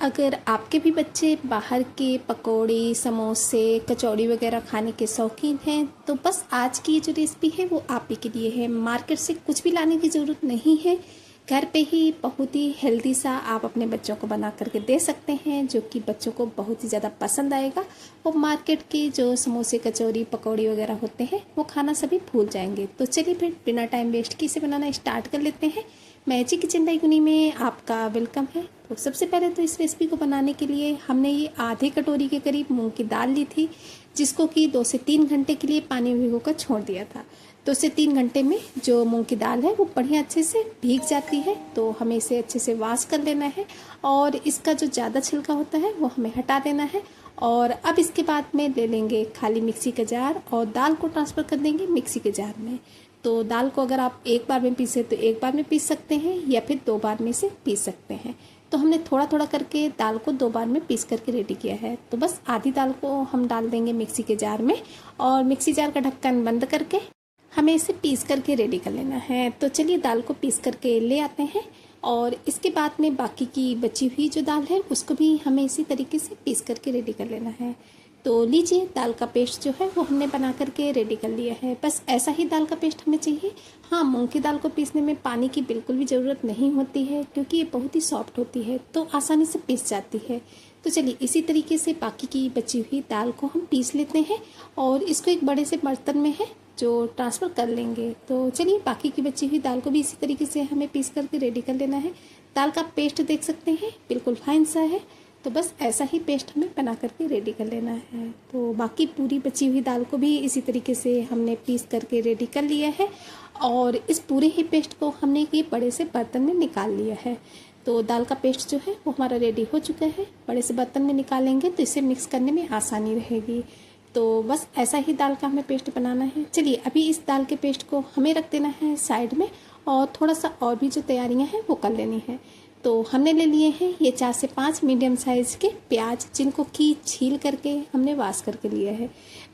अगर आपके भी बच्चे बाहर के पकौड़े, समोसे, कचौड़ी वगैरह खाने के शौकीन हैं तो बस आज की जो रेसिपी है वो आप ही के लिए है। मार्केट से कुछ भी लाने की ज़रूरत नहीं है, घर पे ही बहुत ही हेल्दी सा आप अपने बच्चों को बना करके दे सकते हैं, जो कि बच्चों को बहुत ही ज़्यादा पसंद आएगा। वो मार्केट की जो समोसे, कचौड़ी, पकौड़ी वगैरह होते हैं वो खाना सभी भूल जाएंगे। तो चलिए फिर बिना टाइम वेस्ट किए इसे बनाना स्टार्ट कर लेते हैं। मैजिक किचन डाइगुनी में आपका वेलकम है। तो सबसे पहले तो इस रेसिपी को बनाने के लिए हमने ये आधे कटोरी के करीब मूंग की दाल ली थी, जिसको कि 2 से 3 घंटे के लिए पानी में भिगो कर छोड़ दिया था। 2 से 3 घंटे में जो मूंग की दाल है वो बढ़िया अच्छे से भीग जाती है। तो हमें इसे अच्छे से वॉश कर लेना है और इसका जो ज़्यादा छिलका होता है वो हमें हटा देना है। और अब इसके बाद में ले लेंगे खाली मिक्सी का जार और दाल को ट्रांसफ़र कर देंगे मिक्सी के जार में। तो दाल को अगर आप एक बार में पीसे तो एक बार में पीस सकते हैं या फिर 2 बार में से पीस सकते हैं। तो हमने थोड़ा थोड़ा करके दाल को 2 बार में पीस करके रेडी किया है। तो बस आधी दाल को हम डाल देंगे मिक्सी के जार में और मिक्सी जार का ढक्कन बंद करके हमें इसे पीस करके रेडी कर लेना है। तो चलिए दाल को पीस करके ले आते हैं और इसके बाद में बाकी की बची हुई जो दाल है उसको भी हमें इसी तरीके से पीस करके रेडी कर लेना है। तो लीजिए दाल का पेस्ट जो है वो हमने बना करके रेडी कर लिया है। बस ऐसा ही दाल का पेस्ट हमें चाहिए। हाँ, मूंग की दाल को पीसने में पानी की बिल्कुल भी ज़रूरत नहीं होती है, क्योंकि ये बहुत ही सॉफ्ट होती है तो आसानी से पीस जाती है। तो चलिए इसी तरीके से बाकी की बची हुई दाल को हम पीस लेते हैं और इसको एक बड़े से बर्तन में है जो ट्रांसफ़र कर लेंगे। तो चलिए बाकी की बची हुई दाल को भी इसी तरीके से हमें पीस करके रेडी कर लेना है। दाल का पेस्ट देख सकते हैं बिल्कुल फाइन सा है। तो बस ऐसा ही पेस्ट हमें बना करके रेडी कर लेना है। तो बाकी पूरी बची हुई दाल को भी इसी तरीके से हमने पीस करके रेडी कर लिया है और इस पूरे ही पेस्ट को हमने एक बड़े से बर्तन में निकाल लिया है। तो दाल का पेस्ट जो है वो हमारा रेडी हो चुका है। बड़े से बर्तन में निकालेंगे तो इसे मिक्स करने में आसानी रहेगी। तो बस ऐसा ही दाल का हमें पेस्ट बनाना है। चलिए अभी इस दाल के पेस्ट को हमें रख देना है साइड में और थोड़ा सा और भी जो तैयारियां हैं वो कर लेनी है। तो हमने ले लिए हैं ये 4 से 5 मीडियम साइज़ के प्याज, जिनको की छील करके हमने वॉश करके लिया है।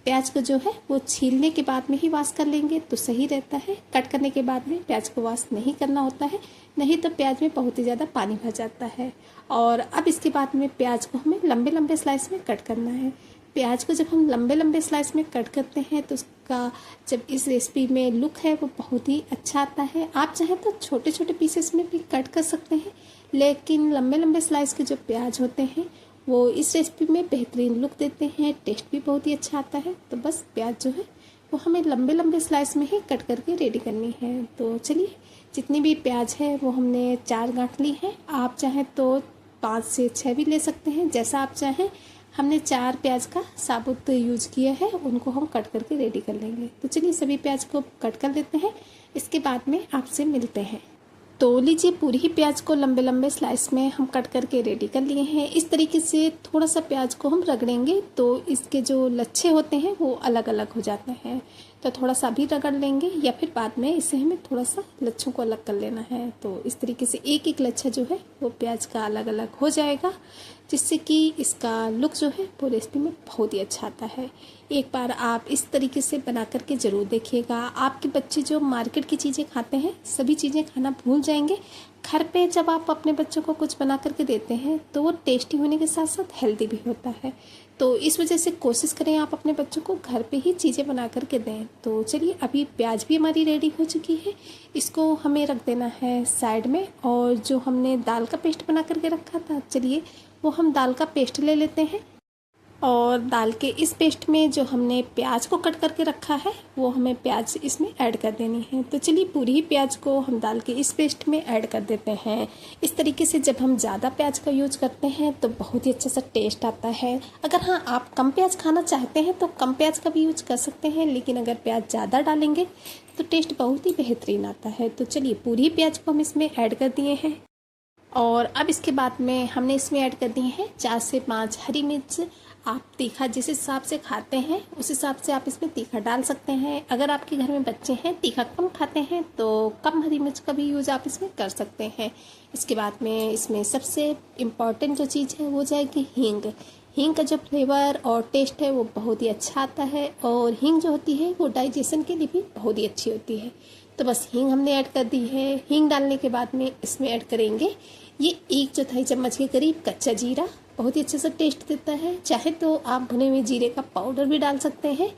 प्याज को जो है वो छीलने के बाद में ही वॉश कर लेंगे तो सही रहता है। कट करने के बाद में प्याज को वॉश नहीं करना होता है, नहीं तो प्याज में बहुत ही ज़्यादा पानी भर जाता है। और अब इसके बाद में प्याज को हमें लंबे लंबे स्लाइस में कट करना है। प्याज को जब हम लंबे लंबे स्लाइस में कट करते हैं तो उसका जब इस रेसिपी में लुक है वो बहुत ही अच्छा आता है। आप चाहें तो छोटे छोटे पीसेस में भी कट कर सकते हैं, लेकिन लंबे लंबे स्लाइस के जो प्याज होते हैं वो इस रेसिपी में बेहतरीन लुक देते हैं, टेस्ट भी बहुत ही अच्छा आता है। तो बस प्याज जो है वो हमें लंबे लंबे स्लाइस में ही कट करके रेडी करनी है। तो चलिए जितनी भी प्याज है वो हमने 4 गांठ ली है। आप चाहें तो 5 से 6 भी ले सकते हैं, जैसा आप चाहें। हमने 4 प्याज का साबुत यूज किया है, उनको हम कट करके रेडी कर लेंगे। तो चलिए सभी प्याज को कट कर लेते हैं, इसके बाद में आपसे मिलते हैं। तो लीजिए पूरी ही प्याज को लंबे लंबे स्लाइस में हम कट करके रेडी कर लिए हैं। इस तरीके से थोड़ा सा प्याज को हम रगड़ेंगे तो इसके जो लच्छे होते हैं वो अलग अलग हो जाते हैं। तो थोड़ा सा भी रगड़ लेंगे या फिर बाद में इसे हमें थोड़ा सा लच्छों को अलग कर लेना है। तो इस तरीके से एक एक लच्छा जो है वो प्याज का अलग अलग हो जाएगा, जिससे कि इसका लुक जो है वो रेसिपी में बहुत ही अच्छा आता है। एक बार आप इस तरीके से बना करके ज़रूर देखिएगा। आपके बच्चे जो मार्केट की चीज़ें खाते हैं सभी चीज़ें खाना भूल जाएंगे। घर पे जब आप अपने बच्चों को कुछ बना करके देते हैं तो वो टेस्टी होने के साथ साथ हेल्दी भी होता है। तो इस वजह से कोशिश करें आप अपने बच्चों को घर पे ही चीज़ें बना करके दें। तो चलिए अभी प्याज भी हमारी रेडी हो चुकी है, इसको हमें रख देना है साइड में। और जो हमने दाल का पेस्ट बना करके रखा था, चलिए वो हम दाल का पेस्ट ले लेते हैं और दाल के इस पेस्ट में जो हमने प्याज को कट करके रखा है वो हमें प्याज इसमें ऐड कर देनी है। तो चलिए पूरी ही प्याज को हम दाल के इस पेस्ट में ऐड कर देते हैं। इस तरीके से जब हम ज़्यादा प्याज का यूज करते हैं तो बहुत ही अच्छा सा टेस्ट आता है। अगर हाँ आप कम प्याज खाना चाहते हैं तो कम प्याज का भी यूज कर सकते हैं, लेकिन अगर प्याज ज़्यादा डालेंगे तो टेस्ट बहुत ही बेहतरीन आता है। तो चलिए पूरी प्याज को हम इसमें ऐड कर दिए हैं और अब इसके बाद में हमने इसमें ऐड कर दिए हैं 4 से 5 हरी मिर्च। आप तीखा जिस हिसाब से खाते हैं उस हिसाब से आप इसमें तीखा डाल सकते हैं। अगर आपके घर में बच्चे हैं तीखा कम खाते हैं तो कम हरी मिर्च का भी यूज़ आप इसमें कर सकते हैं। इसके बाद में इसमें सबसे इम्पॉर्टेंट जो चीज़ है वो जाएगी हींग। हींग का जो फ्लेवर और टेस्ट है वो बहुत ही अच्छा आता है और हींग जो होती है वो डाइजेशन के लिए भी बहुत ही अच्छी होती है। तो बस हींग हमने ऐड कर दी है। हींग डालने के बाद में इसमें ऐड करेंगे ये 1/4 चम्मच के करीब कच्चा जीरा, बहुत ही अच्छे से टेस्ट देता है। चाहे तो आप भुने हुए जीरे का पाउडर भी डाल सकते हैं।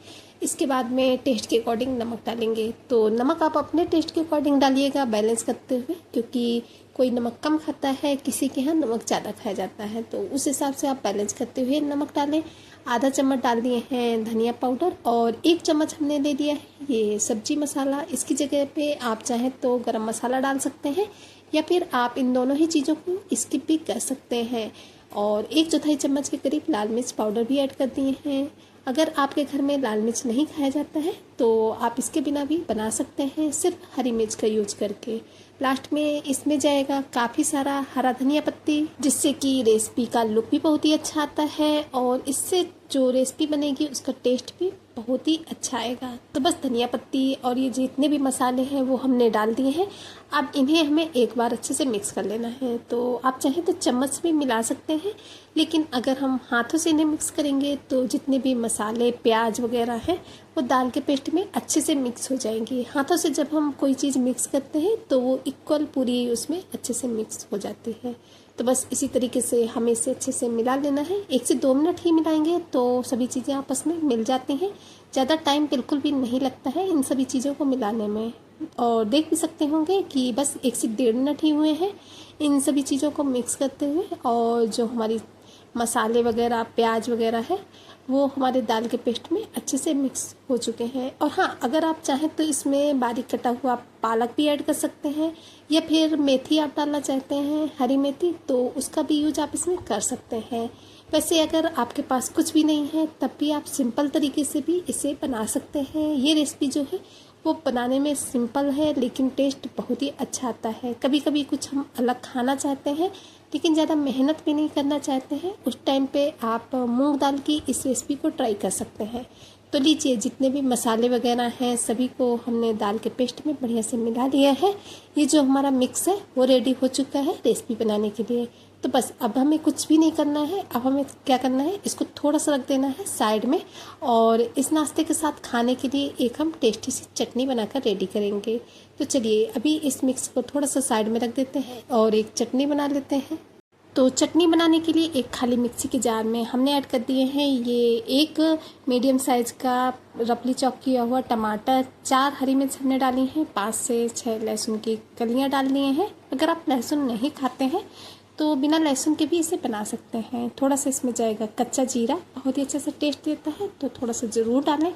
इसके बाद में टेस्ट के अकॉर्डिंग नमक डालेंगे, तो नमक आप अपने टेस्ट के अकॉर्डिंग डालिएगा बैलेंस करते हुए, क्योंकि कोई नमक कम खाता है, किसी के यहाँ नमक ज़्यादा खाया जाता है, तो उस हिसाब से आप बैलेंस करते हुए नमक डालें। आधा चम्मच डाल दिए हैं धनिया पाउडर और 1 चम्मच हमने ले लिया है ये सब्जी मसाला। इसकी जगह पे आप चाहें तो गरम मसाला डाल सकते हैं या फिर आप इन दोनों ही चीज़ों को स्किप भी कर सकते हैं। और 1/4 चम्मच के करीब लाल मिर्च पाउडर भी ऐड कर दिए हैं। अगर आपके घर में लाल मिर्च नहीं खाया जाता है तो आप इसके बिना भी बना सकते हैं, सिर्फ हरी मिर्च का यूज करके। लास्ट में इसमें जाएगा काफ़ी सारा हरा धनिया पत्ती, जिससे कि रेसिपी का लुक भी बहुत ही अच्छा आता है और इससे जो रेसिपी बनेगी उसका टेस्ट भी बहुत ही अच्छा आएगा। तो बस धनिया पत्ती और ये जितने भी मसाले हैं वो हमने डाल दिए हैं। अब इन्हें हमें एक बार अच्छे से मिक्स कर लेना है। तो आप चाहें तो चम्मच से भी मिला सकते हैं, लेकिन अगर हम हाथों से इन्हें मिक्स करेंगे तो जितने भी मसाले प्याज वगैरह हैं वो दाल के पेस्ट में अच्छे से मिक्स हो जाएंगी। हाथों से जब हम कोई चीज़ मिक्स करते हैं तो वो इक्वल पूरी उसमें अच्छे से मिक्स हो जाती है। तो बस इसी तरीके से हमें इसे अच्छे से मिला लेना है। 1 से 2 मिनट ही मिलाएंगे तो सभी चीज़ें आपस में मिल जाती हैं। ज़्यादा टाइम बिल्कुल भी नहीं लगता है इन सभी चीज़ों को मिलाने में। और देख भी सकते होंगे कि बस 1 से 1.5 मिनट ही हुए हैं इन सभी चीज़ों को मिक्स करते हुए, और जो हमारी मसाले वगैरह प्याज वगैरह है वो हमारे दाल के पेस्ट में अच्छे से मिक्स हो चुके हैं। और हाँ, अगर आप चाहें तो इसमें बारीक कटा हुआ पालक भी ऐड कर सकते हैं, या फिर मेथी आप डालना चाहते हैं हरी मेथी तो उसका भी यूज आप इसमें कर सकते हैं। वैसे अगर आपके पास कुछ भी नहीं है तब भी आप सिंपल तरीके से भी इसे बना सकते हैं। ये रेसिपी जो है वो बनाने में सिंपल है लेकिन टेस्ट बहुत ही अच्छा आता है। कभी कभी कुछ हम अलग खाना चाहते हैं लेकिन ज़्यादा मेहनत भी नहीं करना चाहते हैं, उस टाइम पे आप मूंग दाल की इस रेसिपी को ट्राई कर सकते हैं। तो लीजिए, जितने भी मसाले वगैरह हैं सभी को हमने दाल के पेस्ट में बढ़िया से मिला लिया है। ये जो हमारा मिक्स है वो रेडी हो चुका है रेसिपी बनाने के लिए। तो बस अब हमें कुछ भी नहीं करना है। अब हमें क्या करना है, इसको थोड़ा सा रख देना है साइड में, और इस नाश्ते के साथ खाने के लिए एक हम टेस्टी सी चटनी बनाकर रेडी करेंगे। तो चलिए अभी इस मिक्स को थोड़ा सा साइड में रख देते हैं और एक चटनी बना लेते हैं। तो चटनी बनाने के लिए एक खाली मिक्सी के जार में हमने ऐड कर दिए हैं ये 1 मीडियम साइज़ का रफली चॉप किया हुआ टमाटर, 4 हरी मिर्च हमने डाली हैं, 5 से 6 लहसुन की कलियां डाल लिए हैं। अगर आप लहसुन नहीं खाते हैं तो बिना लहसुन के भी इसे बना सकते हैं। थोड़ा सा इसमें जाएगा कच्चा जीरा, बहुत ही अच्छे से टेस्ट देता है, तो थोड़ा सा ज़रूर डालें।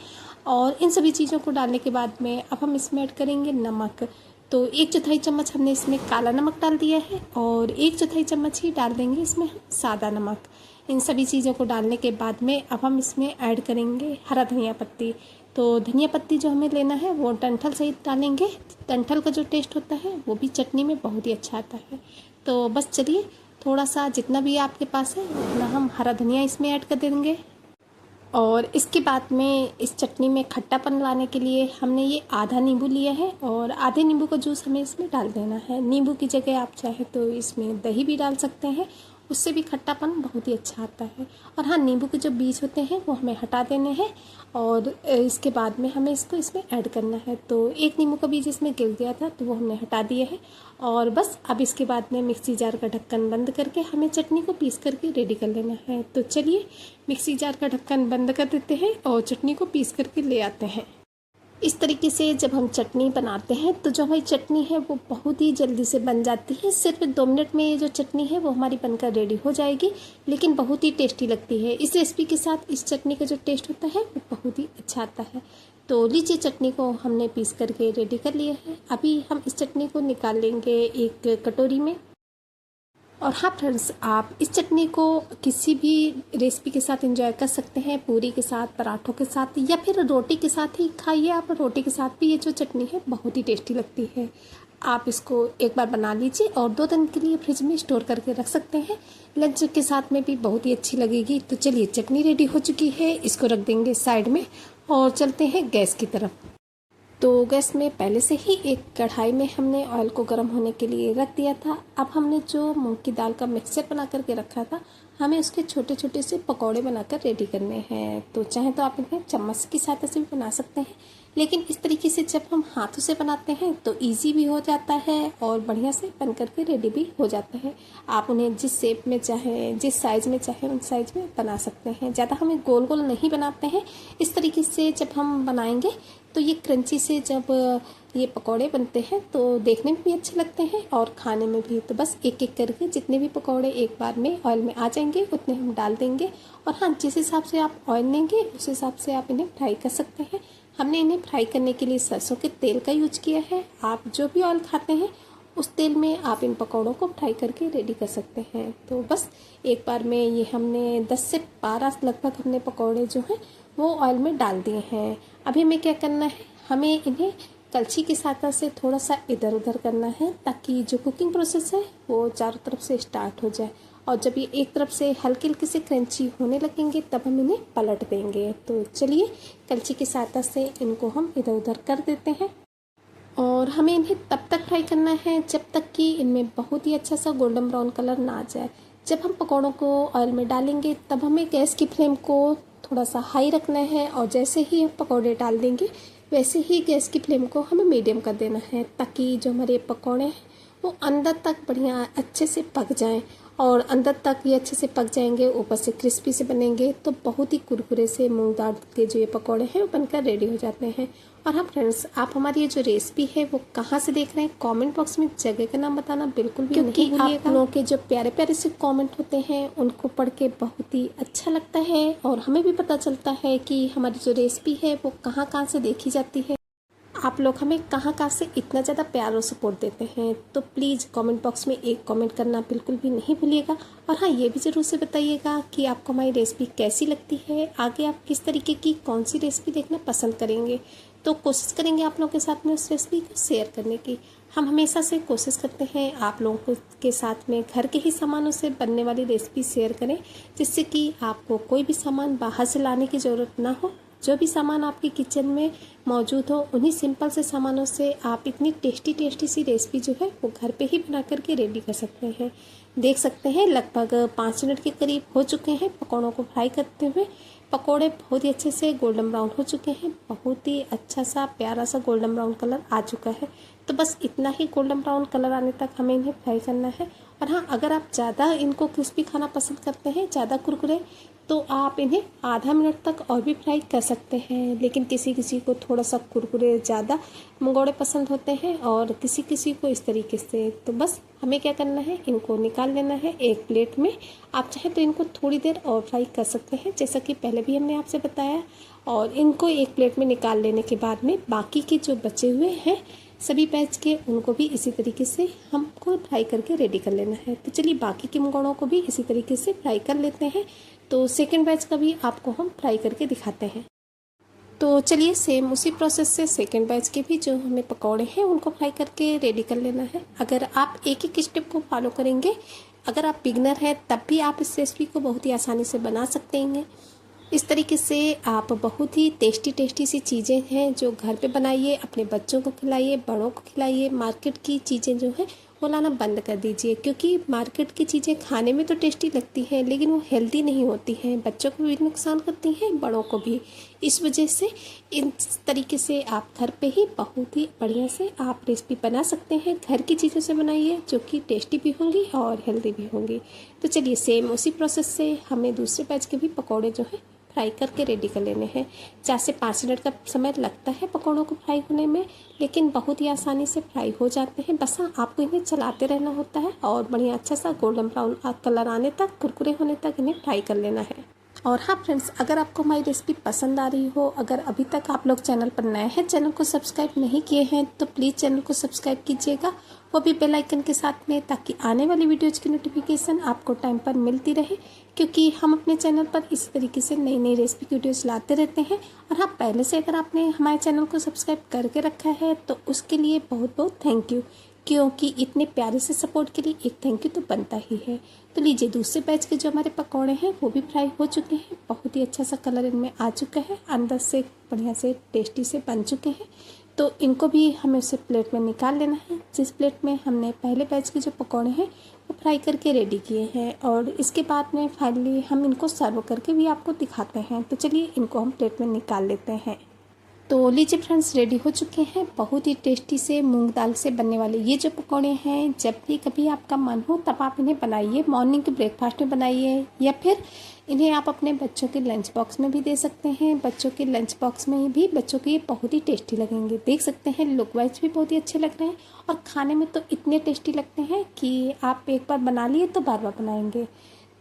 और इन सभी चीज़ों को डालने के बाद में अब हम इसमें ऐड करेंगे नमक। तो 1/4 चम्मच हमने इसमें काला नमक डाल दिया है और 1/4 चम्मच ही डाल देंगे इसमें हम सादा नमक। इन सभी चीज़ों को डालने के बाद में अब हम इसमें ऐड करेंगे हरा धनिया पत्ती। तो धनिया पत्ती जो हमें लेना है वो डंठल सहित डालेंगे। डंठल का जो टेस्ट होता है वो भी चटनी में बहुत ही अच्छा आता है। तो बस चलिए, थोड़ा सा जितना भी आपके पास है उतना हम हरा धनिया इसमें ऐड कर देंगे। और इसके बाद में इस चटनी में खट्टापन लाने के लिए हमने ये आधा नींबू लिया है और आधे नींबू का जूस हमें इसमें डाल देना है। नींबू की जगह आप चाहे तो इसमें दही भी डाल सकते हैं, उससे भी खट्टापन बहुत ही अच्छा आता है। और हाँ, नींबू के जो बीज होते हैं वो हमें हटा देने हैं और इसके बाद में हमें इसको इसमें ऐड करना है। तो एक नींबू का बीज इसमें गिर गया था तो वो हमने हटा दिया है। और बस अब इसके बाद में मिक्सी जार का ढक्कन बंद करके हमें चटनी को पीस करके रेडी कर लेना है। तो चलिए मिक्सी जार का ढक्कन बंद कर देते हैं और चटनी को पीस करके ले आते हैं। इस तरीके से जब हम चटनी बनाते हैं तो जो हमारी चटनी है वो बहुत ही जल्दी से बन जाती है। सिर्फ 2 मिनट में ये जो चटनी है वो हमारी बनकर रेडी हो जाएगी, लेकिन बहुत ही टेस्टी लगती है। इस रेसिपी के साथ इस चटनी का जो टेस्ट होता है वो बहुत ही अच्छा आता है। तो लीजिए, चटनी को हमने पीस करके रेडी कर लिया है। अभी हम इस चटनी को निकाल लेंगे एक कटोरी में। और हाँ फ्रेंड्स, आप इस चटनी को किसी भी रेसिपी के साथ एंजॉय कर सकते हैं, पूरी के साथ, पराठों के साथ, या फिर रोटी के साथ ही खाइए। आप रोटी के साथ भी ये जो चटनी है बहुत ही टेस्टी लगती है। आप इसको एक बार बना लीजिए और 2 दिन के लिए फ्रिज में स्टोर करके रख सकते हैं। लंच के साथ में भी बहुत ही अच्छी लगेगी। तो चलिए, चटनी रेडी हो चुकी है, इसको रख देंगे साइड में और चलते हैं गैस की तरफ। तो गैस में पहले से ही एक कढ़ाई में हमने ऑयल को गर्म होने के लिए रख दिया था। अब हमने जो मूंग की दाल का मिक्सचर बना करके रखा था, हमें उसके छोटे छोटे से पकौड़े बनाकर रेडी करने हैं। तो चाहे तो आप इन्हें चम्मच की सहायता से भी बना सकते हैं लेकिन इस तरीके से जब हम हाथों से बनाते हैं तो इजी भी हो जाता है और बढ़िया से बन करके रेडी भी हो जाता है। आप उन्हें जिस शेप में चाहे, जिस साइज़ में चाहे उन साइज़ में बना सकते हैं। ज़्यादा हमें गोल गोल नहीं बनाते हैं। इस तरीके से जब हम बनाएंगे तो ये क्रंची से जब ये पकौड़े बनते हैं तो देखने में भी अच्छे लगते हैं और खाने में भी। तो बस एक एक करके जितने भी पकौड़े एक बार में ऑयल में आ जाएंगे उतने हम डाल देंगे। और हाँ, जिस हिसाब से आप ऑयल लेंगे उस हिसाब से आप इन्हें फ्राई कर सकते हैं। हमने इन्हें फ्राई करने के लिए सरसों के तेल का यूज किया है। आप जो भी ऑयल खाते हैं उस तेल में आप इन पकौड़ों को फ्राई करके रेडी कर सकते हैं। तो बस एक बार में ये हमने 10 से 12 लगभग हमने पकौड़े जो हैं वो ऑयल में डाल दिए हैं। अभी हमें क्या करना है, हमें इन्हें कलछी की सहायता से थोड़ा सा इधर उधर करना है ताकि जो कुकिंग प्रोसेस है वो चारों तरफ से स्टार्ट हो जाए। और जब ये एक तरफ से हल्के हल्के से क्रंची होने लगेंगे तब हम इन्हें पलट देंगे। तो चलिए कलछी की सहायता से इनको हम इधर उधर कर देते हैं। और हमें इन्हें तब तक फ्राई करना है जब तक कि इनमें बहुत ही अच्छा सा गोल्डन ब्राउन कलर ना आ जाए। जब हम पकौड़ों को ऑयल में डालेंगे तब हमें गैस की फ्लेम को थोड़ा सा हाई रखना है और जैसे ही हम पकौड़े डाल देंगे वैसे ही गैस की फ्लेम को हमें मीडियम कर देना है ताकि जो हमारे पकौड़े हैं वो अंदर तक बढ़िया अच्छे से पक जाएं। और अंदर तक ये अच्छे से पक जाएंगे, ऊपर से क्रिस्पी से बनेंगे तो बहुत ही कुरकुरे से मूंग दाल के जो ये पकौड़े हैं वो बनकर रेडी हो जाते हैं। और हाँ फ्रेंड्स, आप हमारी ये जो रेसिपी है वो कहाँ से देख रहे हैं कमेंट बॉक्स में जगह का नाम बताना बिल्कुल भी नहीं भूलिएगा। आप लोगों के जो प्यारे प्यारे से कमेंट होते हैं उनको पढ़ के बहुत ही अच्छा लगता है और हमें भी पता चलता है कि हमारी जो रेसिपी है वो कहाँ कहाँ से देखी जाती है। आप लोग हमें कहाँ कहाँ से इतना ज़्यादा प्यार और सपोर्ट देते हैं। तो प्लीज़ कमेंट बॉक्स में एक कमेंट करना बिल्कुल भी नहीं भूलिएगा। और हाँ, ये भी ज़रूर से बताइएगा कि आपको हमारी रेसिपी कैसी लगती है, आगे आप किस तरीके की कौन सी रेसिपी देखना पसंद करेंगे। तो कोशिश करेंगे आप लोगों के साथ में उस रेसिपी को शेयर करने की। हम हमेशा से कोशिश करते हैं आप लोगों के साथ में घर के ही सामानों से बनने वाली रेसिपी शेयर करें, जिससे कि आपको कोई भी सामान बाहर से लाने की ज़रूरत ना हो। जो भी सामान आपके किचन में मौजूद हो उन्हीं सिंपल से सामानों से आप इतनी टेस्टी सी रेसिपी जो है वो घर पे ही बना करके रेडी कर सकते हैं। देख सकते हैं लगभग 5 मिनट के करीब हो चुके हैं पकौड़ों को फ्राई करते हुए। पकौड़े बहुत ही अच्छे से गोल्डन ब्राउन हो चुके हैं, बहुत ही अच्छा सा प्यारा सा गोल्डन ब्राउन कलर आ चुका है। तो बस इतना ही गोल्डन ब्राउन कलर आने तक हमें इन्हें फ्राई करना है। और हाँ, अगर आप ज़्यादा इनको क्रिस्पी खाना पसंद करते हैं, ज़्यादा कुरकुरे, तो आप इन्हें आधा मिनट तक और भी फ्राई कर सकते हैं। लेकिन किसी किसी को थोड़ा सा कुरकुरे ज़्यादा मंगोड़े पसंद होते हैं और किसी किसी को इस तरीके से। तो बस हमें क्या करना है, इनको निकाल लेना है एक प्लेट में। आप चाहें तो इनको थोड़ी देर और फ्राई कर सकते हैं, जैसा कि पहले भी हमने आपसे बताया। और इनको एक प्लेट में निकाल लेने के बाद में बाकी के जो बचे हुए हैं सभी बैच के, उनको भी इसी तरीके से हमको फ्राई करके रेडी कर लेना है। तो चलिए बाकी के मंगोड़ों को भी इसी तरीके से फ्राई कर लेते हैं। तो सेकंड बैच का भी आपको हम फ्राई करके दिखाते हैं। तो चलिए सेम उसी प्रोसेस से सेकंड बैच के भी जो हमें पकौड़े हैं उनको फ्राई करके रेडी कर लेना है। अगर आप एक एक स्टेप को फॉलो करेंगे, अगर आप बिगनर हैं तब भी आप इस रेसिपी को बहुत ही आसानी से बना सकते हैं। इस तरीके से आप बहुत ही टेस्टी सी चीज़ें हैं जो घर पे बनाइए, अपने बच्चों को खिलाइए, बड़ों को खिलाइए। मार्केट की चीज़ें जो हैं वो लाना बंद कर दीजिए, क्योंकि मार्केट की चीज़ें खाने में तो टेस्टी लगती हैं लेकिन वो हेल्दी नहीं होती हैं, बच्चों को भी नुकसान करती हैं, बड़ों को भी। इस वजह से इस तरीके से आप घर पे ही बहुत ही बढ़िया से आप रेसिपी बना सकते हैं। घर की चीज़ों से बनाइए जो कि टेस्टी भी होंगी और हेल्दी भी होंगी। तो चलिए सेम उसी प्रोसेस से हमें दूसरे बैच के भी पकौड़े जो हैं फ्राई करके रेडी कर लेने हैं। 4 से 5 मिनट का समय लगता है पकौड़ों को फ्राई होने में, लेकिन बहुत ही आसानी से फ्राई हो जाते हैं। बस आपको इन्हें चलाते रहना होता है और बढ़िया अच्छा सा गोल्डन ब्राउन कलर आने तक, कुरकुरे होने तक इन्हें फ्राई कर लेना है। और हाँ फ्रेंड्स, अगर आपको हमारी रेसिपी पसंद आ रही हो, अगर अभी तक आप लोग चैनल पर नए हैं, चैनल को सब्सक्राइब नहीं किए हैं, तो प्लीज़ चैनल को सब्सक्राइब कीजिएगा, वो भी बेल आइकन के साथ में, ताकि आने वाली वीडियोज़ की नोटिफिकेशन आपको टाइम पर मिलती रहे। क्योंकि हम अपने चैनल पर इस तरीके से नई नई रेसिपी की वीडियोज़ लाते रहते हैं। और हाँ, पहले से अगर आपने हमारे चैनल को सब्सक्राइब करके रखा है तो उसके लिए बहुत बहुत थैंक यू, क्योंकि इतने प्यारे से सपोर्ट के लिए एक थैंक यू तो बनता ही है। तो लीजिए दूसरे बैच के जो हमारे पकौड़े हैं वो भी फ्राई हो चुके हैं, बहुत ही अच्छा सा कलर इनमें आ चुका है, अंदर से बढ़िया से टेस्टी से बन चुके हैं। तो इनको भी हमें उसे प्लेट में निकाल लेना है, जिस प्लेट में हमने पहले बैच के जो पकौड़े हैं वो फ्राई करके रेडी किए हैं। और इसके बाद में फाइनली हम इनको सर्व करके भी आपको दिखाते हैं। तो चलिए इनको हम प्लेट में निकाल लेते हैं। तो लीजिए फ्रेंड्स, रेडी हो चुके हैं बहुत ही टेस्टी से मूंग दाल से बनने वाले ये जो पकौड़े हैं। जब भी कभी आपका मन हो तब आप इन्हें बनाइए, मॉर्निंग के ब्रेकफास्ट में बनाइए या फिर इन्हें आप अपने बच्चों के लंच बॉक्स में भी दे सकते हैं। बच्चों के लंच बॉक्स में भी बच्चों के ये बहुत ही टेस्टी लगेंगे। देख सकते हैं लुक वाइज भी बहुत ही अच्छे लग रहे हैं और खाने में तो इतने टेस्टी लगते हैं कि आप एक बार बना लिए तो बार बार बनाएंगे।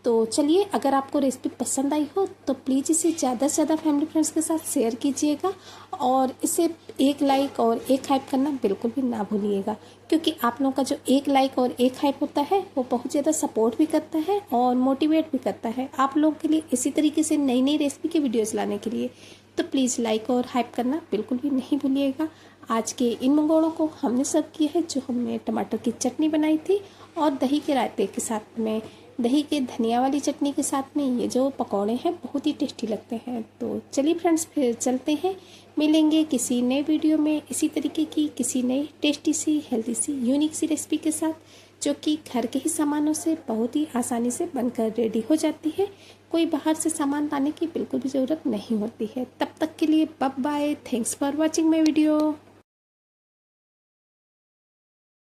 तो चलिए, अगर आपको रेसिपी पसंद आई हो तो प्लीज़ इसे ज़्यादा से ज़्यादा फैमिली फ्रेंड्स के साथ शेयर कीजिएगा और इसे एक लाइक और एक हाइप करना बिल्कुल भी ना भूलिएगा, क्योंकि आप लोगों का जो एक लाइक और एक हाइप होता है वो बहुत ज़्यादा सपोर्ट भी करता है और मोटिवेट भी करता है आप लोगों के लिए इसी तरीके से नई नई रेसिपी की वीडियोज़ लाने के लिए। तो प्लीज़ लाइक और हाइप करना बिल्कुल भी नहीं भूलिएगा। आज के इन मंगोड़ों को हमने सर्व किया है, जो हमने टमाटर की चटनी बनाई थी और दही के रायते के साथ में, दही के धनिया वाली चटनी के साथ में ये जो पकौड़े हैं बहुत ही टेस्टी लगते हैं। तो चलिए फ्रेंड्स, फिर चलते हैं, मिलेंगे किसी नए वीडियो में इसी तरीके की किसी नई टेस्टी सी हेल्दी सी यूनिक सी रेसिपी के साथ, जो कि घर के ही सामानों से बहुत ही आसानी से बनकर रेडी हो जाती है। कोई बाहर से सामान लाने की बिल्कुल भी ज़रूरत नहीं होती है। तब तक के लिए bye bye, thanks for watching my video.